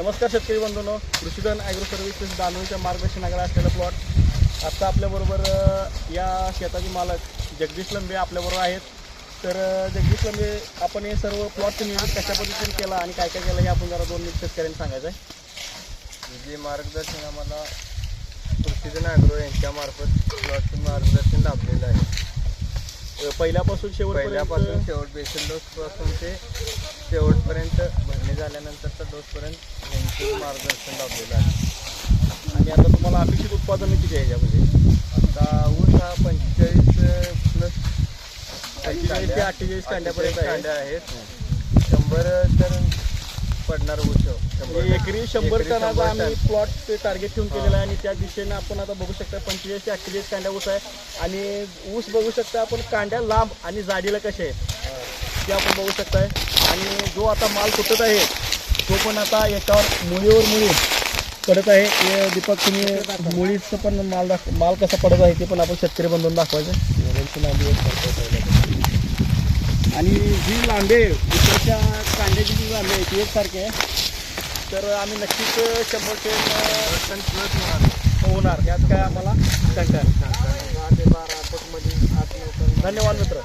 नमस्कार शेतकरी बंधूंनो, Krishidhan agro services दानवेच्या मार्गदर्शनाकडे असलेला प्लॉट आत्ता आपल्याबरोबर या शेताचे मालक जगदीश लंबे आपल्याबरोबर आहेत. तर जगदीश लंबे, आपण हे सर्व प्लॉटचं नियोजन कशा पद्धतीने केलं आणि काय काय केलं हे आपण जरा 2 मिनिट शेतकऱ्यांनी सांगायचं आहे. जे मार्गदर्शन आम्हाला कृषीधन ॲग्रो यांच्यामार्फत प्लॉटचं मार्गदर्शन लाभलेलं आहे. पहिल्यापासून शेवट बेसल डोसपासून ते शेवटपर्यंत भरणी झाल्यानंतरचा डोसपर्यंत यांचं मार्गदर्शन लाभलेलं आहे. आणि आता तुम्हाला अपेक्षित उत्पादन किती आहे याच्यामध्ये? आता ऊस हा 45 प्लस 45 ते 48 कांड्यापर्यंत कांड्या आहेत. 100 तर पडणार ऊस एकरी 100 टनाचा आम्ही प्लॉट टार्गेट ठेवून केलेला आहे. आणि त्या दिशेने आपण आता बघू शकता 45 ते 48 कांड्या ऊस आहे. आणि ऊस बघू शकता आपण, कांड्या लांब आणि जाडीला कसे आहे ते आपण बघू शकताय. आणि जो आता माल फुटत आहे तो पण आता याच्यावर मुळी पडत आहे. हे दीपक, तुम्ही मुळीचं पण माल कसा पडत आहे ते पण आपण शेतकरी बंधूंना दाखवायचं. आणि जी लांबे उसाच्या कांद्याची जी लांबी आहे ती एकसारखी आहे. तर आम्ही नक्कीच 100% होणार, यात काय आम्हाला शंका. 10 ते 12 फूटमध्ये 8-9 टन. धन्यवाद मित्र.